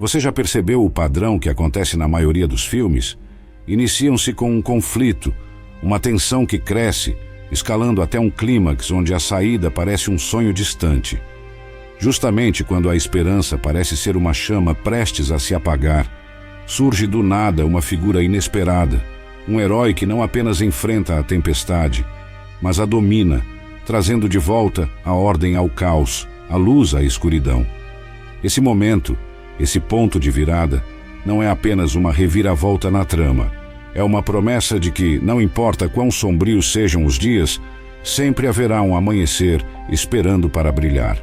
Você já percebeu o padrão que acontece na maioria dos filmes? Iniciam-se com um conflito, uma tensão que cresce, escalando até um clímax onde a saída parece um sonho distante. Justamente quando a esperança parece ser uma chama prestes a se apagar, surge do nada uma figura inesperada, um herói que não apenas enfrenta a tempestade, mas a domina, trazendo de volta a ordem ao caos, a luz à escuridão. Esse momento, esse ponto de virada, não é apenas uma reviravolta na trama. É uma promessa de que, não importa quão sombrios sejam os dias, sempre haverá um amanhecer esperando para brilhar.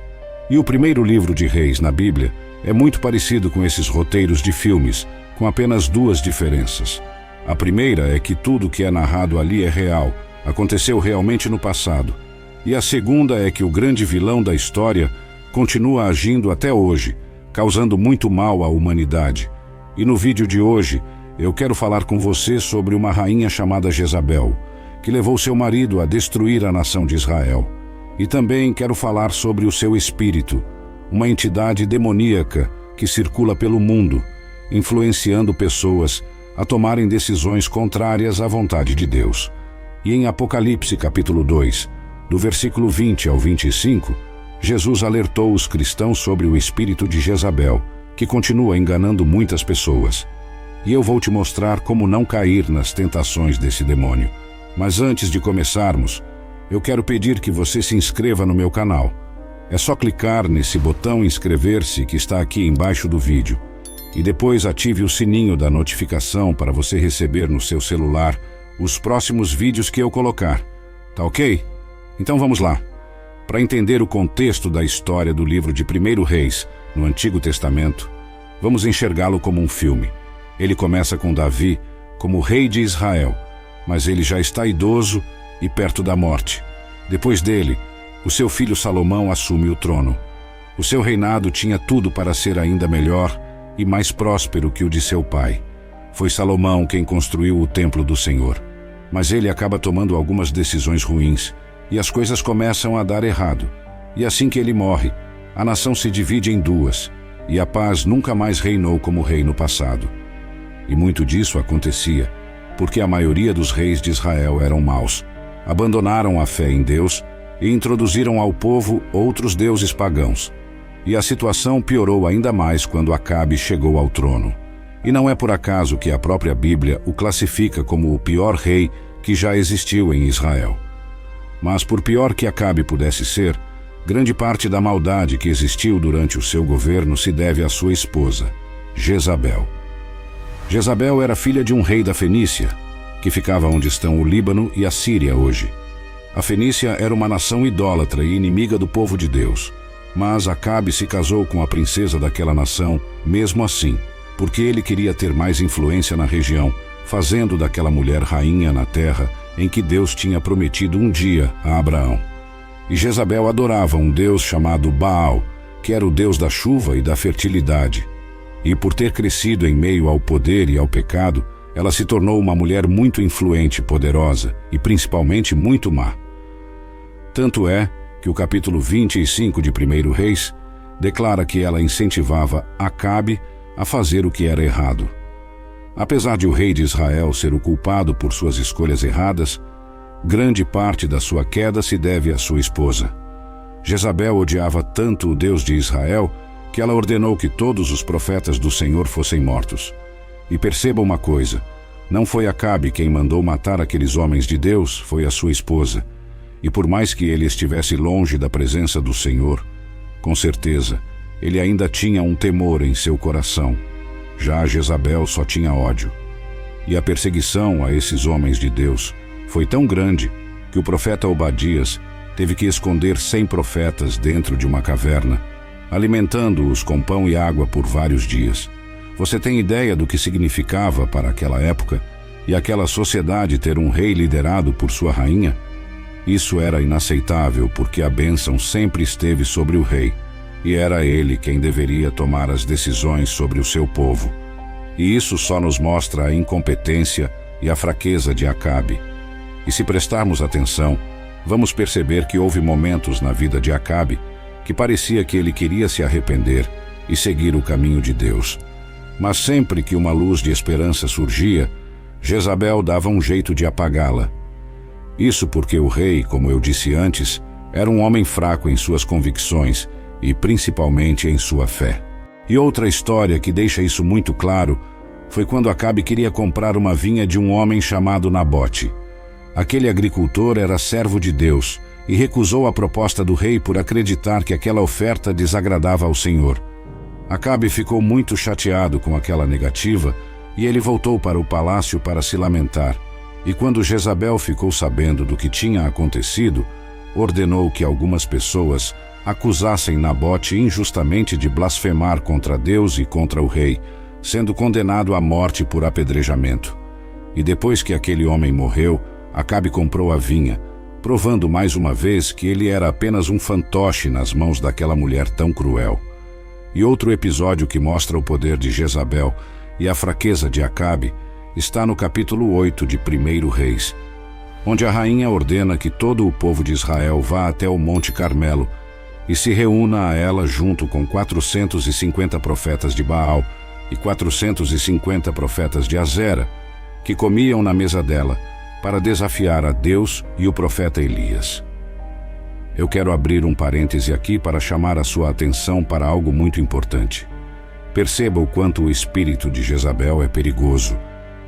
E o primeiro livro de Reis na Bíblia é muito parecido com esses roteiros de filmes, com apenas duas diferenças. A primeira é que tudo que é narrado ali é real, aconteceu realmente no passado. E a segunda é que o grande vilão da história continua agindo até hoje, causando muito mal à humanidade. E no vídeo de hoje, eu quero falar com você sobre uma rainha chamada Jezabel, que levou seu marido a destruir a nação de Israel. E também quero falar sobre o seu espírito, uma entidade demoníaca que circula pelo mundo, influenciando pessoas a tomarem decisões contrárias à vontade de Deus. E em Apocalipse capítulo 2, do versículo 20 ao 25, Jesus alertou os cristãos sobre o espírito de Jezabel, que continua enganando muitas pessoas. E eu vou te mostrar como não cair nas tentações desse demônio. Mas antes de começarmos, eu quero pedir que você se inscreva no meu canal. É só clicar nesse botão inscrever-se que está aqui embaixo do vídeo. E depois ative o sininho da notificação para você receber no seu celular os próximos vídeos que eu colocar. Tá ok? Então vamos lá. Para entender o contexto da história do livro de 1 Reis, no Antigo Testamento, vamos enxergá-lo como um filme. Ele começa com Davi como rei de Israel, mas ele já está idoso e perto da morte. Depois dele, o seu filho Salomão assume o trono. O seu reinado tinha tudo para ser ainda melhor e mais próspero que o de seu pai. Foi Salomão quem construiu o templo do Senhor, mas ele acaba tomando algumas decisões ruins, e as coisas começam a dar errado. E assim que ele morre, a nação se divide em duas, e a paz nunca mais reinou como rei no passado. E muito disso acontecia porque a maioria dos reis de Israel eram maus, abandonaram a fé em Deus e introduziram ao povo outros deuses pagãos. E a situação piorou ainda mais quando Acabe chegou ao trono. E não é por acaso que a própria Bíblia o classifica como o pior rei que já existiu em Israel. Mas por pior que Acabe pudesse ser, grande parte da maldade que existiu durante o seu governo se deve à sua esposa, Jezabel. Jezabel era filha de um rei da Fenícia, que ficava onde estão o Líbano e a Síria hoje. A Fenícia era uma nação idólatra e inimiga do povo de Deus, mas Acabe se casou com a princesa daquela nação, mesmo assim, porque ele queria ter mais influência na região, fazendo daquela mulher rainha na terra em que Deus tinha prometido um dia a Abraão. E Jezabel adorava um deus chamado Baal, que era o deus da chuva e da fertilidade. E por ter crescido em meio ao poder e ao pecado, ela se tornou uma mulher muito influente, poderosa e principalmente muito má. Tanto é que o capítulo 25 de 1 Reis declara que ela incentivava Acabe a fazer o que era errado. Apesar de o rei de Israel ser o culpado por suas escolhas erradas, grande parte da sua queda se deve à sua esposa. Jezabel odiava tanto o Deus de Israel que ela ordenou que todos os profetas do Senhor fossem mortos. E perceba uma coisa, não foi Acabe quem mandou matar aqueles homens de Deus, foi a sua esposa. E por mais que ele estivesse longe da presença do Senhor, com certeza, ele ainda tinha um temor em seu coração. Já Jezabel só tinha ódio. E a perseguição a esses homens de Deus foi tão grande que o profeta Obadias teve que esconder 100 profetas dentro de uma caverna, alimentando-os com pão e água por vários dias. Você tem ideia do que significava para aquela época e aquela sociedade ter um rei liderado por sua rainha? Isso era inaceitável porque a bênção sempre esteve sobre o rei, e era ele quem deveria tomar as decisões sobre o seu povo. E isso só nos mostra a incompetência e a fraqueza de Acabe. E se prestarmos atenção, vamos perceber que houve momentos na vida de Acabe que parecia que ele queria se arrepender, e seguir o caminho de Deus. Mas sempre que uma luz de esperança surgia, Jezabel dava um jeito de apagá-la. Isso porque o rei, como eu disse antes, era um homem fraco em suas convicções e principalmente em sua fé. E outra história que deixa isso muito claro foi quando Acabe queria comprar uma vinha de um homem chamado Nabote. Aquele agricultor era servo de Deus e recusou a proposta do rei por acreditar que aquela oferta desagradava ao Senhor. Acabe ficou muito chateado com aquela negativa e ele voltou para o palácio para se lamentar. E quando Jezabel ficou sabendo do que tinha acontecido, ordenou que algumas pessoas acusassem Nabote injustamente de blasfemar contra Deus e contra o rei, sendo condenado à morte por apedrejamento. E depois que aquele homem morreu, Acabe comprou a vinha, provando mais uma vez que ele era apenas um fantoche nas mãos daquela mulher tão cruel. E outro episódio que mostra o poder de Jezabel e a fraqueza de Acabe está no capítulo 8 de 1 Reis, onde a rainha ordena que todo o povo de Israel vá até o Monte Carmelo e se reúna a ela junto com 450 profetas de Baal e 450 profetas de Azera, que comiam na mesa dela, para desafiar a Deus e o profeta Elias. Eu quero abrir um parêntese aqui para chamar a sua atenção para algo muito importante. Perceba o quanto o espírito de Jezabel é perigoso.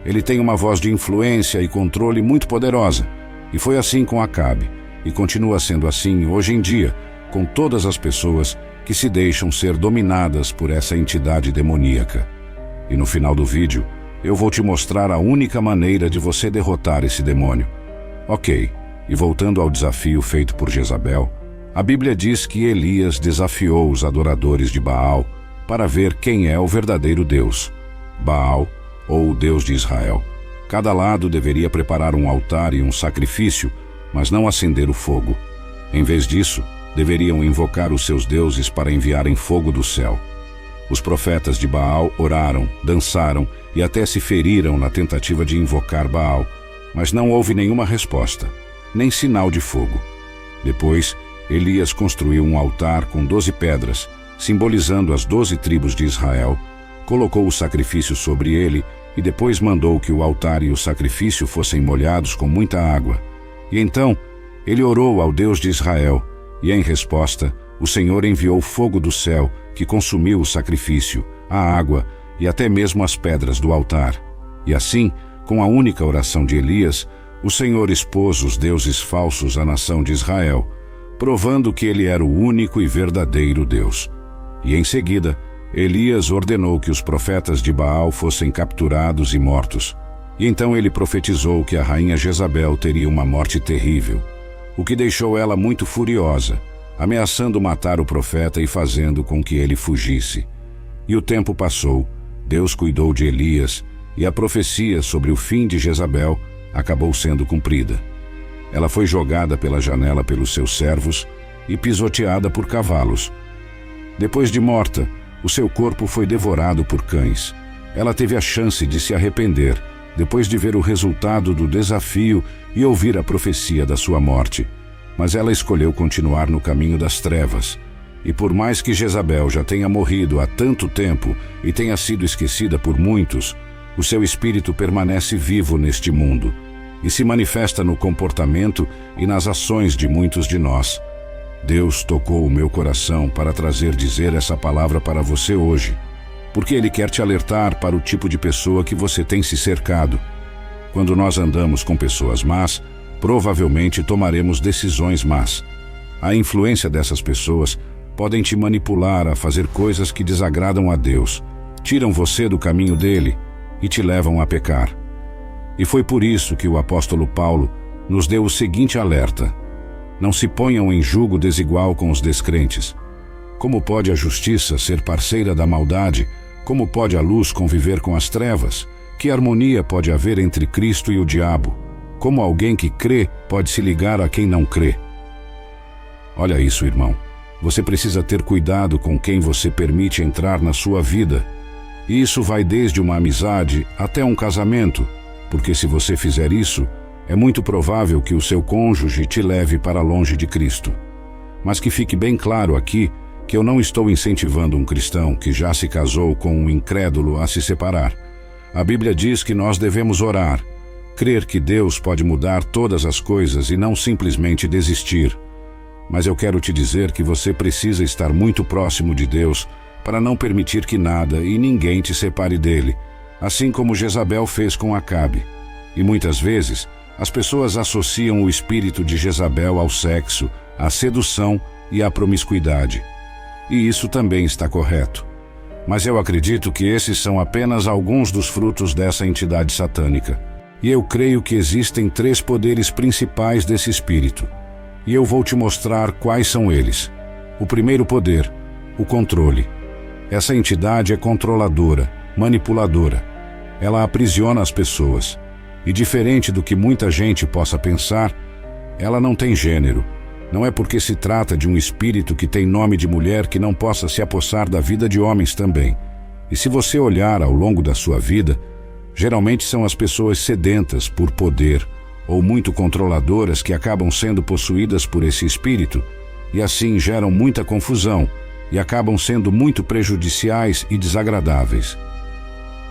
Ele tem uma voz de influência e controle muito poderosa, e foi assim com Acabe, e continua sendo assim hoje em dia, com todas as pessoas que se deixam ser dominadas por essa entidade demoníaca. E no final do vídeo, eu vou te mostrar a única maneira de você derrotar esse demônio. Ok, e voltando ao desafio feito por Jezabel, a Bíblia diz que Elias desafiou os adoradores de Baal para ver quem é o verdadeiro Deus, Baal ou o Deus de Israel. Cada lado deveria preparar um altar e um sacrifício, mas não acender o fogo. Em vez disso, deveriam invocar os seus deuses para enviarem fogo do céu. Os profetas de Baal oraram, dançaram e até se feriram na tentativa de invocar Baal, mas não houve nenhuma resposta, nem sinal de fogo. Depois, Elias construiu um altar com 12 pedras, simbolizando as 12 tribos de Israel, colocou o sacrifício sobre ele e depois mandou que o altar e o sacrifício fossem molhados com muita água. E então, ele orou ao Deus de Israel, e em resposta, o Senhor enviou fogo do céu que consumiu o sacrifício, a água e até mesmo as pedras do altar. E assim, com a única oração de Elias, o Senhor expôs os deuses falsos à nação de Israel, provando que ele era o único e verdadeiro Deus. E em seguida, Elias ordenou que os profetas de Baal fossem capturados e mortos. E então ele profetizou que a rainha Jezabel teria uma morte terrível, o que deixou ela muito furiosa, ameaçando matar o profeta e fazendo com que ele fugisse. E o tempo passou, Deus cuidou de Elias, e a profecia sobre o fim de Jezabel acabou sendo cumprida. Ela foi jogada pela janela pelos seus servos e pisoteada por cavalos. Depois de morta, o seu corpo foi devorado por cães. Ela teve a chance de se arrepender, depois de ver o resultado do desafio e ouvir a profecia da sua morte. Mas ela escolheu continuar no caminho das trevas. E por mais que Jezabel já tenha morrido há tanto tempo e tenha sido esquecida por muitos, o seu espírito permanece vivo neste mundo e se manifesta no comportamento e nas ações de muitos de nós. Deus tocou o meu coração para dizer essa palavra para você hoje, porque Ele quer te alertar para o tipo de pessoa que você tem se cercado. Quando nós andamos com pessoas más, provavelmente tomaremos decisões más. A influência dessas pessoas podem te manipular a fazer coisas que desagradam a Deus, tiram você do caminho dele e te levam a pecar. E foi por isso que o apóstolo Paulo nos deu o seguinte alerta: não se ponham em julgo desigual com os descrentes. Como pode a justiça ser parceira da maldade? Como pode a luz conviver com as trevas? Que harmonia pode haver entre Cristo e o diabo? Como alguém que crê pode se ligar a quem não crê? Olha isso, irmão. Você precisa ter cuidado com quem você permite entrar na sua vida. E isso vai desde uma amizade até um casamento, porque se você fizer isso, é muito provável que o seu cônjuge te leve para longe de Cristo. Mas que fique bem claro aqui que eu não estou incentivando um cristão que já se casou com um incrédulo a se separar. A Bíblia diz que nós devemos orar, crer que Deus pode mudar todas as coisas e não simplesmente desistir. Mas eu quero te dizer que você precisa estar muito próximo de Deus para não permitir que nada e ninguém te separe dele, assim como Jezabel fez com Acabe. E muitas vezes, as pessoas associam o espírito de Jezabel ao sexo, à sedução e à promiscuidade. E isso também está correto. Mas eu acredito que esses são apenas alguns dos frutos dessa entidade satânica. E eu creio que existem 3 poderes principais desse espírito. E eu vou te mostrar quais são eles. O primeiro poder, o controle. Essa entidade é controladora, manipuladora. Ela aprisiona as pessoas. E diferente do que muita gente possa pensar, ela não tem gênero. Não é porque se trata de um espírito que tem nome de mulher que não possa se apossar da vida de homens também. E se você olhar ao longo da sua vida, geralmente são as pessoas sedentas por poder ou muito controladoras que acabam sendo possuídas por esse espírito e assim geram muita confusão e acabam sendo muito prejudiciais e desagradáveis.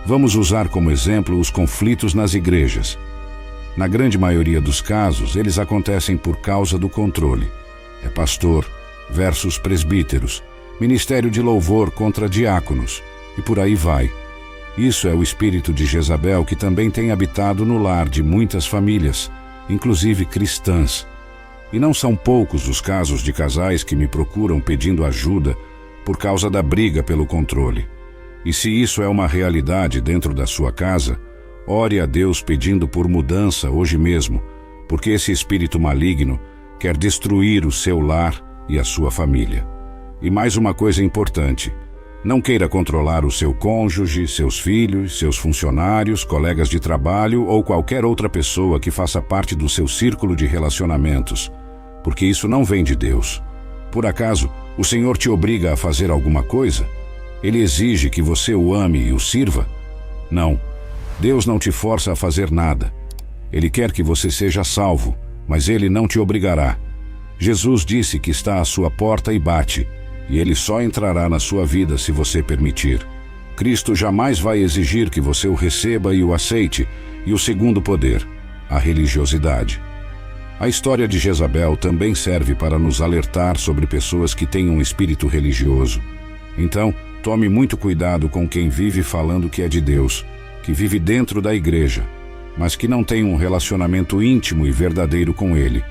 Vamos usar como exemplo os conflitos nas igrejas. Na grande maioria dos casos, eles acontecem por causa do controle. É pastor versus presbíteros, ministério de louvor contra diáconos, e por aí vai. Isso é o espírito de Jezabel que também tem habitado no lar de muitas famílias, inclusive cristãs. E não são poucos os casos de casais que me procuram pedindo ajuda por causa da briga pelo controle. E se isso é uma realidade dentro da sua casa, ore a Deus pedindo por mudança hoje mesmo, porque esse espírito maligno quer destruir o seu lar e a sua família. E mais uma coisa importante, não queira controlar o seu cônjuge, seus filhos, seus funcionários, colegas de trabalho ou qualquer outra pessoa que faça parte do seu círculo de relacionamentos, porque isso não vem de Deus. Por acaso, o Senhor te obriga a fazer alguma coisa? Ele exige que você o ame e o sirva? Não. Deus não te força a fazer nada. Ele quer que você seja salvo, mas Ele não te obrigará. Jesus disse que está à sua porta e bate, e Ele só entrará na sua vida se você permitir. Cristo jamais vai exigir que você o receba e o aceite. E o segundo poder, a religiosidade. A história de Jezabel também serve para nos alertar sobre pessoas que têm um espírito religioso. Então, tome muito cuidado com quem vive falando que é de Deus, que vive dentro da igreja, mas que não tem um relacionamento íntimo e verdadeiro com Ele.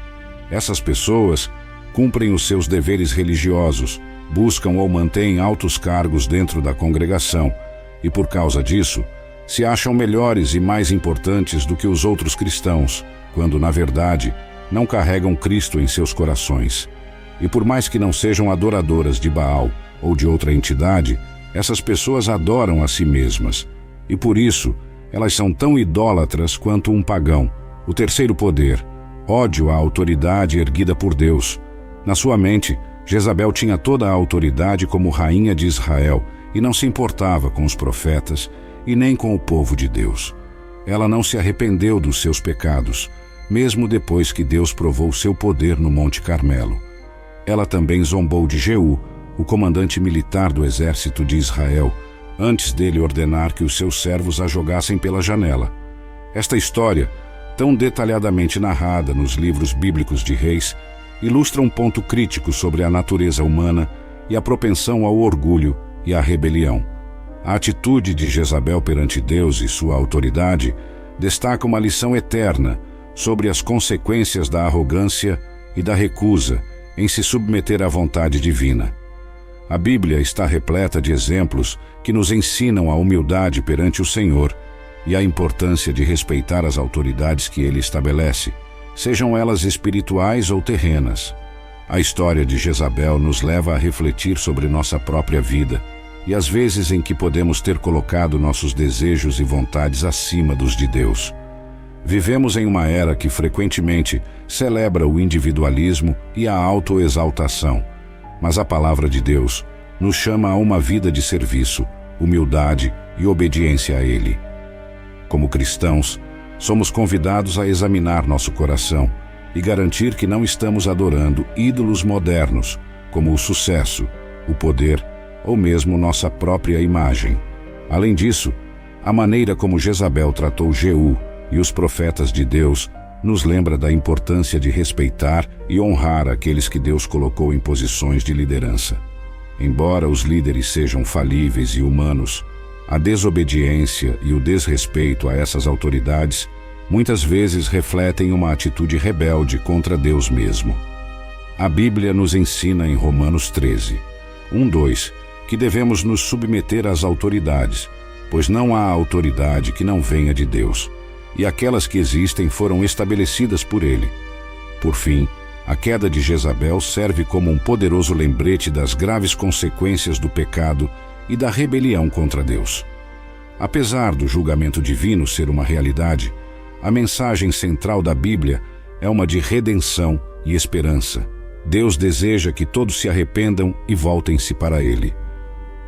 Essas pessoas cumprem os seus deveres religiosos, buscam ou mantêm altos cargos dentro da congregação e, por causa disso, se acham melhores e mais importantes do que os outros cristãos, quando, na verdade, não carregam Cristo em seus corações. E por mais que não sejam adoradoras de Baal ou de outra entidade, essas pessoas adoram a si mesmas. E por isso, elas são tão idólatras quanto um pagão. O terceiro poder, ódio à autoridade erguida por Deus. Na sua mente, Jezabel tinha toda a autoridade como rainha de Israel e não se importava com os profetas e nem com o povo de Deus. Ela não se arrependeu dos seus pecados, mesmo depois que Deus provou seu poder no Monte Carmelo. Ela também zombou de Jeú, o comandante militar do exército de Israel, antes dele ordenar que os seus servos a jogassem pela janela. Esta história, tão detalhadamente narrada nos livros bíblicos de Reis, ilustra um ponto crítico sobre a natureza humana e a propensão ao orgulho e à rebelião. A atitude de Jezabel perante Deus e sua autoridade destaca uma lição eterna sobre as consequências da arrogância e da recusa em se submeter à vontade divina. A Bíblia está repleta de exemplos que nos ensinam a humildade perante o Senhor e a importância de respeitar as autoridades que Ele estabelece, sejam elas espirituais ou terrenas. A história de Jezabel nos leva a refletir sobre nossa própria vida e as vezes em que podemos ter colocado nossos desejos e vontades acima dos de Deus. Vivemos em uma era que frequentemente celebra o individualismo e a autoexaltação, mas a palavra de Deus nos chama a uma vida de serviço, humildade e obediência a Ele. Como cristãos, somos convidados a examinar nosso coração e garantir que não estamos adorando ídolos modernos, como o sucesso, o poder ou mesmo nossa própria imagem. Além disso, a maneira como Jezabel tratou Jeú e os profetas de Deus nos lembra da importância de respeitar e honrar aqueles que Deus colocou em posições de liderança. Embora os líderes sejam falíveis e humanos, a desobediência e o desrespeito a essas autoridades muitas vezes refletem uma atitude rebelde contra Deus mesmo. A Bíblia nos ensina em Romanos 13, 1-2, que devemos nos submeter às autoridades, pois não há autoridade que não venha de Deus, e aquelas que existem foram estabelecidas por Ele. Por fim, a queda de Jezabel serve como um poderoso lembrete das graves consequências do pecado e da rebelião contra Deus. Apesar do julgamento divino ser uma realidade, a mensagem central da Bíblia é uma de redenção e esperança. Deus deseja que todos se arrependam e voltem-se para Ele.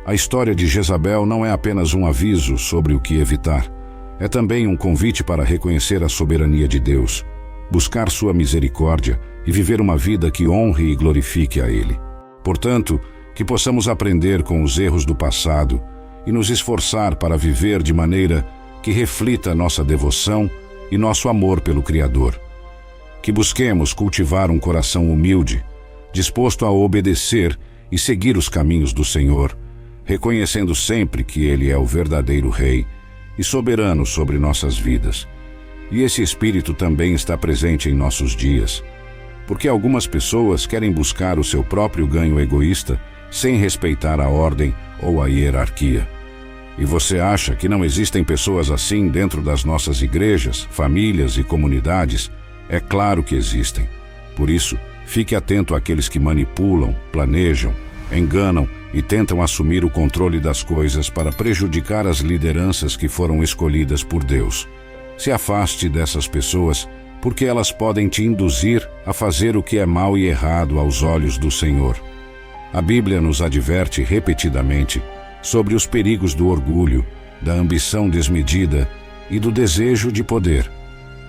A história de Jezabel não é apenas um aviso sobre o que evitar. É também um convite para reconhecer a soberania de Deus, buscar sua misericórdia e viver uma vida que honre e glorifique a Ele. Portanto, que possamos aprender com os erros do passado e nos esforçar para viver de maneira que reflita nossa devoção e nosso amor pelo Criador. Que busquemos cultivar um coração humilde, disposto a obedecer e seguir os caminhos do Senhor, reconhecendo sempre que Ele é o verdadeiro Rei e soberano sobre nossas vidas. E esse espírito também está presente em nossos dias, porque algumas pessoas querem buscar o seu próprio ganho egoísta sem respeitar a ordem ou a hierarquia. E você acha que não existem pessoas assim dentro das nossas igrejas, famílias e comunidades? É claro que existem. Por isso, fique atento àqueles que manipulam, planejam, enganam e tentam assumir o controle das coisas para prejudicar as lideranças que foram escolhidas por Deus. Se afaste dessas pessoas, porque elas podem te induzir a fazer o que é mal e errado aos olhos do Senhor. A Bíblia nos adverte repetidamente sobre os perigos do orgulho, da ambição desmedida e do desejo de poder.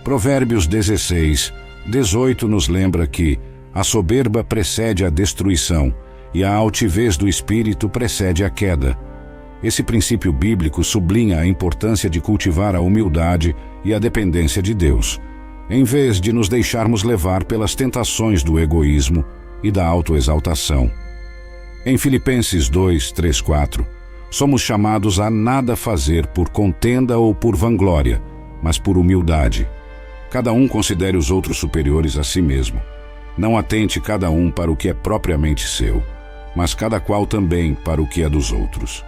Provérbios 16, 18 nos lembra que a soberba precede a destruição e a altivez do espírito precede a queda. Esse princípio bíblico sublinha a importância de cultivar a humildade e a dependência de Deus, em vez de nos deixarmos levar pelas tentações do egoísmo e da autoexaltação. Em Filipenses 2, 3, 4, somos chamados a nada fazer por contenda ou por vanglória, mas por humildade. Cada um considere os outros superiores a si mesmo. Não atente cada um para o que é propriamente seu, mas cada qual também para o que é dos outros.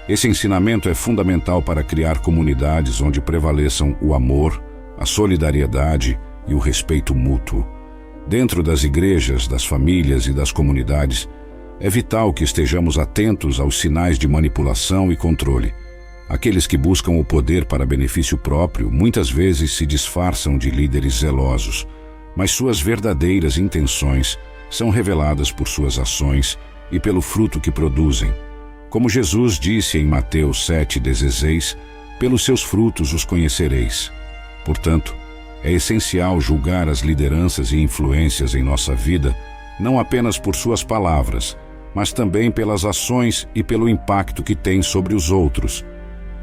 Esse ensinamento é fundamental para criar comunidades onde prevaleçam o amor, a solidariedade e o respeito mútuo. Dentro das igrejas, das famílias e das comunidades, é vital que estejamos atentos aos sinais de manipulação e controle. Aqueles que buscam o poder para benefício próprio muitas vezes se disfarçam de líderes zelosos, mas suas verdadeiras intenções são reveladas por suas ações e pelo fruto que produzem. Como Jesus disse em Mateus 7,16, pelos seus frutos os conhecereis. Portanto, é essencial julgar as lideranças e influências em nossa vida, não apenas por suas palavras, mas também pelas ações e pelo impacto que tem sobre os outros.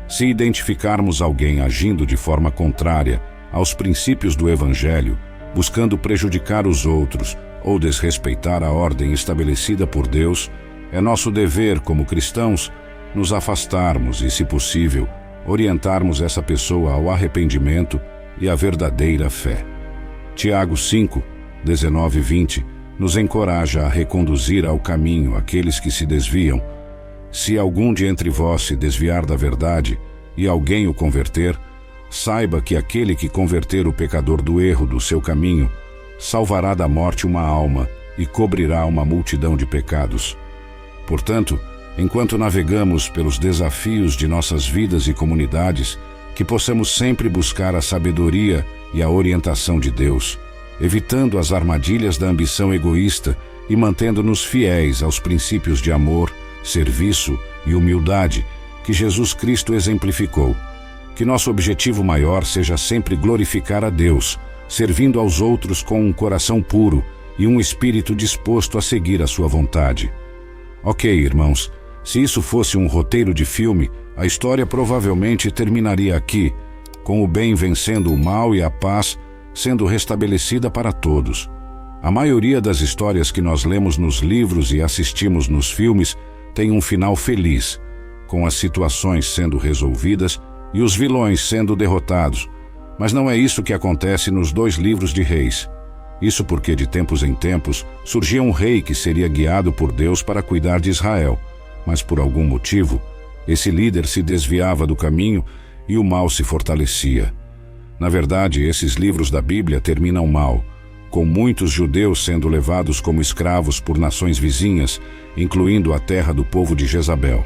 Se identificarmos alguém agindo de forma contrária aos princípios do Evangelho, buscando prejudicar os outros ou desrespeitar a ordem estabelecida por Deus, é nosso dever, como cristãos, nos afastarmos e, se possível, orientarmos essa pessoa ao arrependimento e à verdadeira fé. Tiago 5, 19 e 20 nos encoraja a reconduzir ao caminho aqueles que se desviam. Se algum de entre vós se desviar da verdade e alguém o converter, saiba que aquele que converter o pecador do erro do seu caminho salvará da morte uma alma e cobrirá uma multidão de pecados. Portanto, enquanto navegamos pelos desafios de nossas vidas e comunidades, que possamos sempre buscar a sabedoria e a orientação de Deus, evitando as armadilhas da ambição egoísta e mantendo-nos fiéis aos princípios de amor, serviço e humildade que Jesus Cristo exemplificou. Que nosso objetivo maior seja sempre glorificar a Deus, servindo aos outros com um coração puro e um espírito disposto a seguir a sua vontade. Ok, irmãos, se isso fosse um roteiro de filme, a história provavelmente terminaria aqui, com o bem vencendo o mal e a paz sendo restabelecida para todos. A maioria das histórias que nós lemos nos livros e assistimos nos filmes tem um final feliz, com as situações sendo resolvidas e os vilões sendo derrotados. Mas não é isso que acontece nos 2 livros de Reis. Isso porque de tempos em tempos surgia um rei que seria guiado por Deus para cuidar de Israel, mas por algum motivo, esse líder se desviava do caminho e o mal se fortalecia. Na verdade, esses livros da Bíblia terminam mal, com muitos judeus sendo levados como escravos por nações vizinhas, incluindo a terra do povo de Jezabel.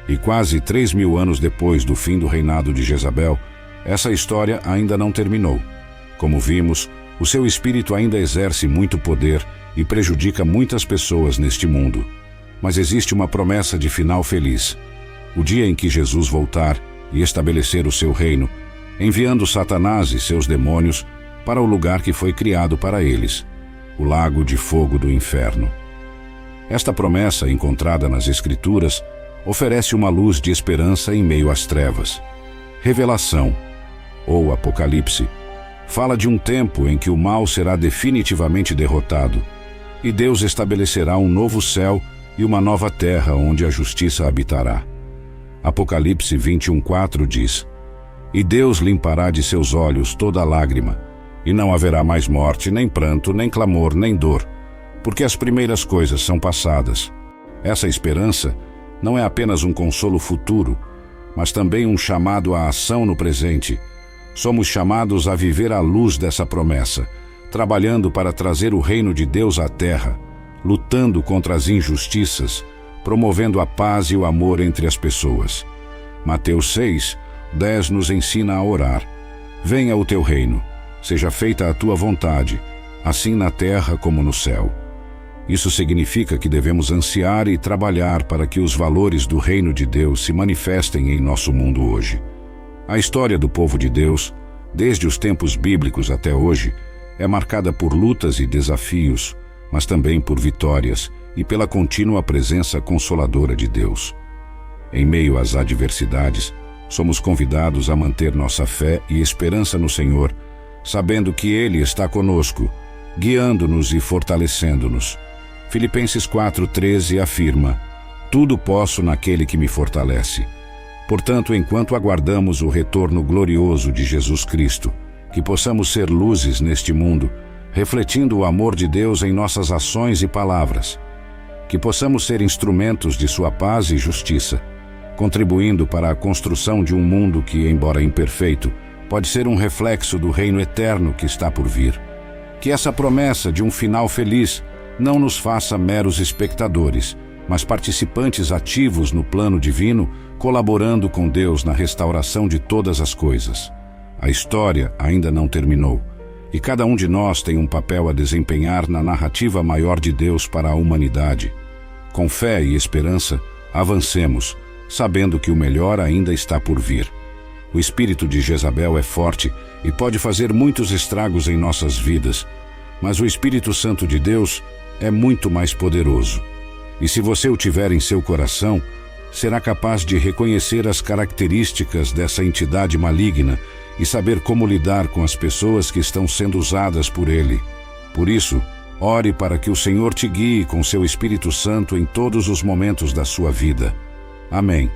E quase 3.000 anos depois do fim do reinado de Jezabel, essa história ainda não terminou. Como vimos, o seu espírito ainda exerce muito poder e prejudica muitas pessoas neste mundo. Mas existe uma promessa de final feliz. O dia em que Jesus voltar e estabelecer o seu reino, enviando Satanás e seus demônios para o lugar que foi criado para eles, o lago de fogo do inferno. Esta promessa, encontrada nas Escrituras, oferece uma luz de esperança em meio às trevas. Revelação, ou Apocalipse, fala de um tempo em que o mal será definitivamente derrotado e Deus estabelecerá um novo céu e uma nova terra onde a justiça habitará. Apocalipse 21:4 diz: E Deus limpará de seus olhos toda lágrima, e não haverá mais morte, nem pranto, nem clamor, nem dor, porque as primeiras coisas são passadas. Essa esperança não é apenas um consolo futuro, mas também um chamado à ação no presente. Somos chamados a viver à luz dessa promessa, trabalhando para trazer o reino de Deus à terra, lutando contra as injustiças, promovendo a paz e o amor entre as pessoas. Mateus 6:10 nos ensina a orar: Venha o teu reino, seja feita a tua vontade, assim na terra como no céu. Isso significa que devemos ansiar e trabalhar para que os valores do reino de Deus se manifestem em nosso mundo hoje. A história do povo de Deus, desde os tempos bíblicos até hoje, é marcada por lutas e desafios, mas também por vitórias e pela contínua presença consoladora de Deus. Em meio às adversidades, somos convidados a manter nossa fé e esperança no Senhor, sabendo que Ele está conosco, guiando-nos e fortalecendo-nos. Filipenses 4:13 afirma: Tudo posso naquele que me fortalece. Portanto, enquanto aguardamos o retorno glorioso de Jesus Cristo, que possamos ser luzes neste mundo, refletindo o amor de Deus em nossas ações e palavras. Que possamos ser instrumentos de sua paz e justiça, contribuindo para a construção de um mundo que, embora imperfeito, pode ser um reflexo do reino eterno que está por vir. Que essa promessa de um final feliz não nos faça meros espectadores, mas participantes ativos no plano divino, colaborando com Deus na restauração de todas as coisas. A história ainda não terminou, e cada um de nós tem um papel a desempenhar na narrativa maior de Deus para a humanidade. Com fé e esperança, avancemos, sabendo que o melhor ainda está por vir. O espírito de Jezabel é forte e pode fazer muitos estragos em nossas vidas, mas o Espírito Santo de Deus é muito mais poderoso. E se você o tiver em seu coração, será capaz de reconhecer as características dessa entidade maligna e saber como lidar com as pessoas que estão sendo usadas por ele. Por isso, ore para que o Senhor te guie com seu Espírito Santo em todos os momentos da sua vida. Amém.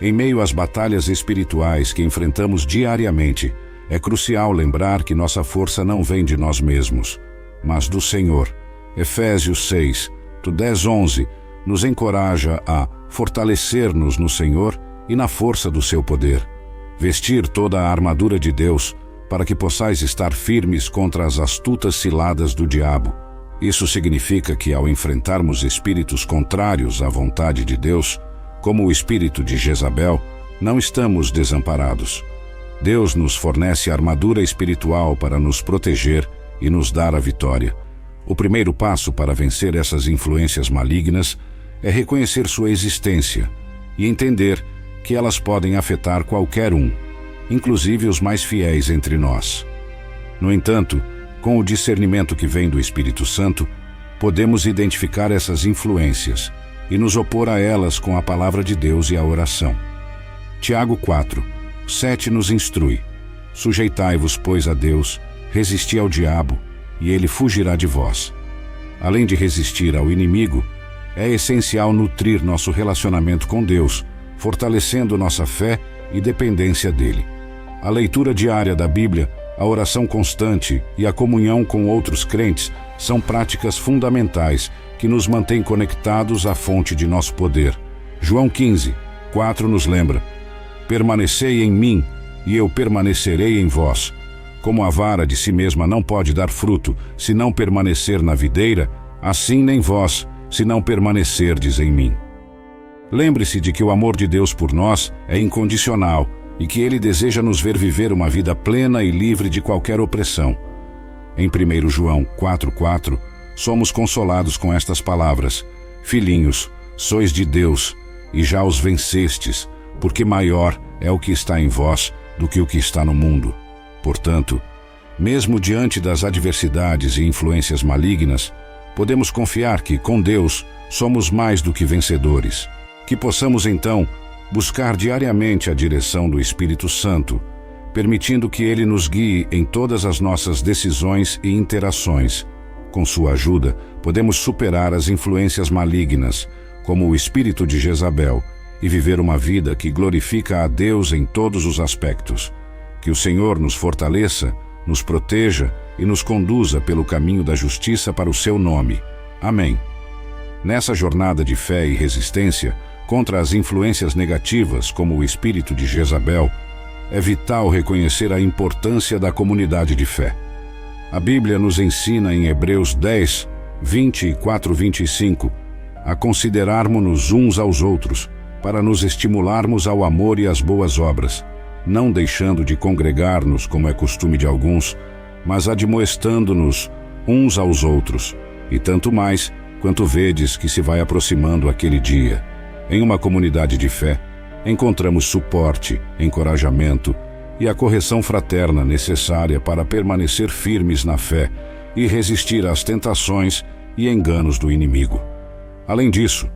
Em meio às batalhas espirituais que enfrentamos diariamente, é crucial lembrar que nossa força não vem de nós mesmos, mas do Senhor. Efésios 6:10-11 nos encoraja a fortalecer-nos no Senhor e na força do seu poder. Vestir toda a armadura de Deus para que possais estar firmes contra as astutas ciladas do diabo. Isso significa que ao enfrentarmos espíritos contrários à vontade de Deus, como o espírito de Jezabel, não estamos desamparados. Deus nos fornece armadura espiritual para nos proteger e nos dar a vitória. O primeiro passo para vencer essas influências malignas é reconhecer sua existência e entender que elas podem afetar qualquer um, inclusive os mais fiéis entre nós. No entanto, com o discernimento que vem do Espírito Santo, podemos identificar essas influências e nos opor a elas com a palavra de Deus e a oração. Tiago 4:7 nos instrui: sujeitai-vos, pois, a Deus, resisti ao diabo, e ele fugirá de vós. Além de resistir ao inimigo, é essencial nutrir nosso relacionamento com Deus, fortalecendo nossa fé e dependência dele. A leitura diária da Bíblia, a oração constante e a comunhão com outros crentes são práticas fundamentais que nos mantêm conectados à fonte de nosso poder. João 15:4 nos lembra: permanecei em mim, e eu permanecerei em vós. Como a vara de si mesma não pode dar fruto se não permanecer na videira, assim nem vós, se não permanecerdes em mim. Lembre-se de que o amor de Deus por nós é incondicional e que Ele deseja nos ver viver uma vida plena e livre de qualquer opressão. Em 1 João 4:4, somos consolados com estas palavras: filhinhos, sois de Deus, e já os vencestes, porque maior é o que está em vós do que o que está no mundo. Portanto, mesmo diante das adversidades e influências malignas, podemos confiar que, com Deus, somos mais do que vencedores. Que possamos, então, buscar diariamente a direção do Espírito Santo, permitindo que Ele nos guie em todas as nossas decisões e interações. Com sua ajuda, podemos superar as influências malignas, como o espírito de Jezabel, e viver uma vida que glorifica a Deus em todos os aspectos. Que o Senhor nos fortaleça, nos proteja e nos conduza pelo caminho da justiça para o seu nome. Amém. Nessa jornada de fé e resistência contra as influências negativas, como o espírito de Jezabel, é vital reconhecer a importância da comunidade de fé. A Bíblia nos ensina em Hebreus 10:20-25 a considerarmos-nos uns aos outros, para nos estimularmos ao amor e às boas obras, não deixando de congregar-nos como é costume de alguns, mas admoestando-nos uns aos outros, e tanto mais quanto vedes que se vai aproximando aquele dia. Em uma comunidade de fé, encontramos suporte, encorajamento e a correção fraterna necessária para permanecer firmes na fé e resistir às tentações e enganos do inimigo. Além disso,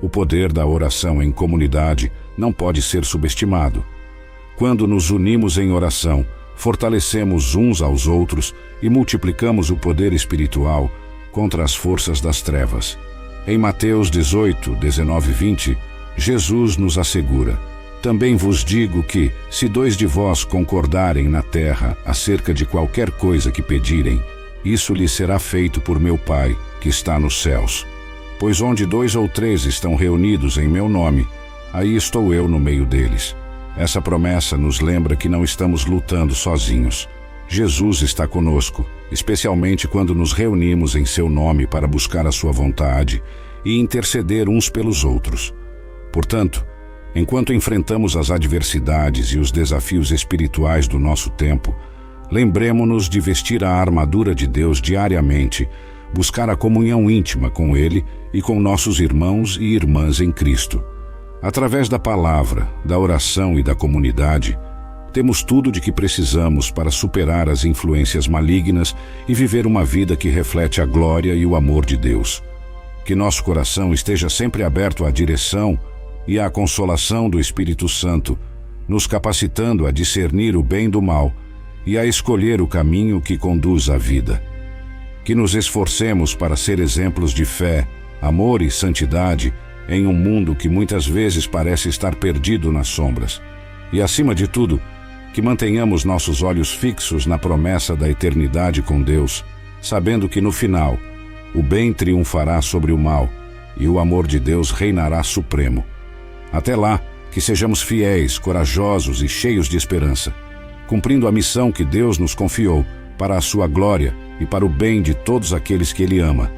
o poder da oração em comunidade não pode ser subestimado. Quando nos unimos em oração, fortalecemos uns aos outros e multiplicamos o poder espiritual contra as forças das trevas. Em Mateus 18:19-20, Jesus nos assegura: também vos digo que, se 2 de vós concordarem na terra acerca de qualquer coisa que pedirem, isso lhes será feito por meu Pai, que está nos céus. Pois onde 2 ou 3 estão reunidos em meu nome, aí estou eu no meio deles. Essa promessa nos lembra que não estamos lutando sozinhos. Jesus está conosco, especialmente quando nos reunimos em seu nome para buscar a sua vontade e interceder uns pelos outros. Portanto, enquanto enfrentamos as adversidades e os desafios espirituais do nosso tempo, lembremo-nos de vestir a armadura de Deus diariamente, buscar a comunhão íntima com Ele e com nossos irmãos e irmãs em Cristo. Através da palavra, da oração e da comunidade, temos tudo de que precisamos para superar as influências malignas e viver uma vida que reflete a glória e o amor de Deus. Que nosso coração esteja sempre aberto à direção e à consolação do Espírito Santo, nos capacitando a discernir o bem do mal e a escolher o caminho que conduz à vida. Que nos esforcemos para ser exemplos de fé, amor e santidade em um mundo que muitas vezes parece estar perdido nas sombras. E, acima de tudo, que mantenhamos nossos olhos fixos na promessa da eternidade com Deus, sabendo que no final, o bem triunfará sobre o mal e o amor de Deus reinará supremo. Até lá, que sejamos fiéis, corajosos e cheios de esperança, cumprindo a missão que Deus nos confiou para a sua glória e para o bem de todos aqueles que Ele ama.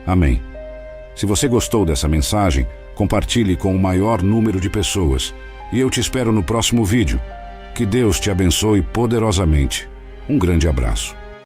Amém. Se você gostou dessa mensagem, compartilhe com o maior número de pessoas. E eu te espero no próximo vídeo. Que Deus te abençoe poderosamente. Um grande abraço.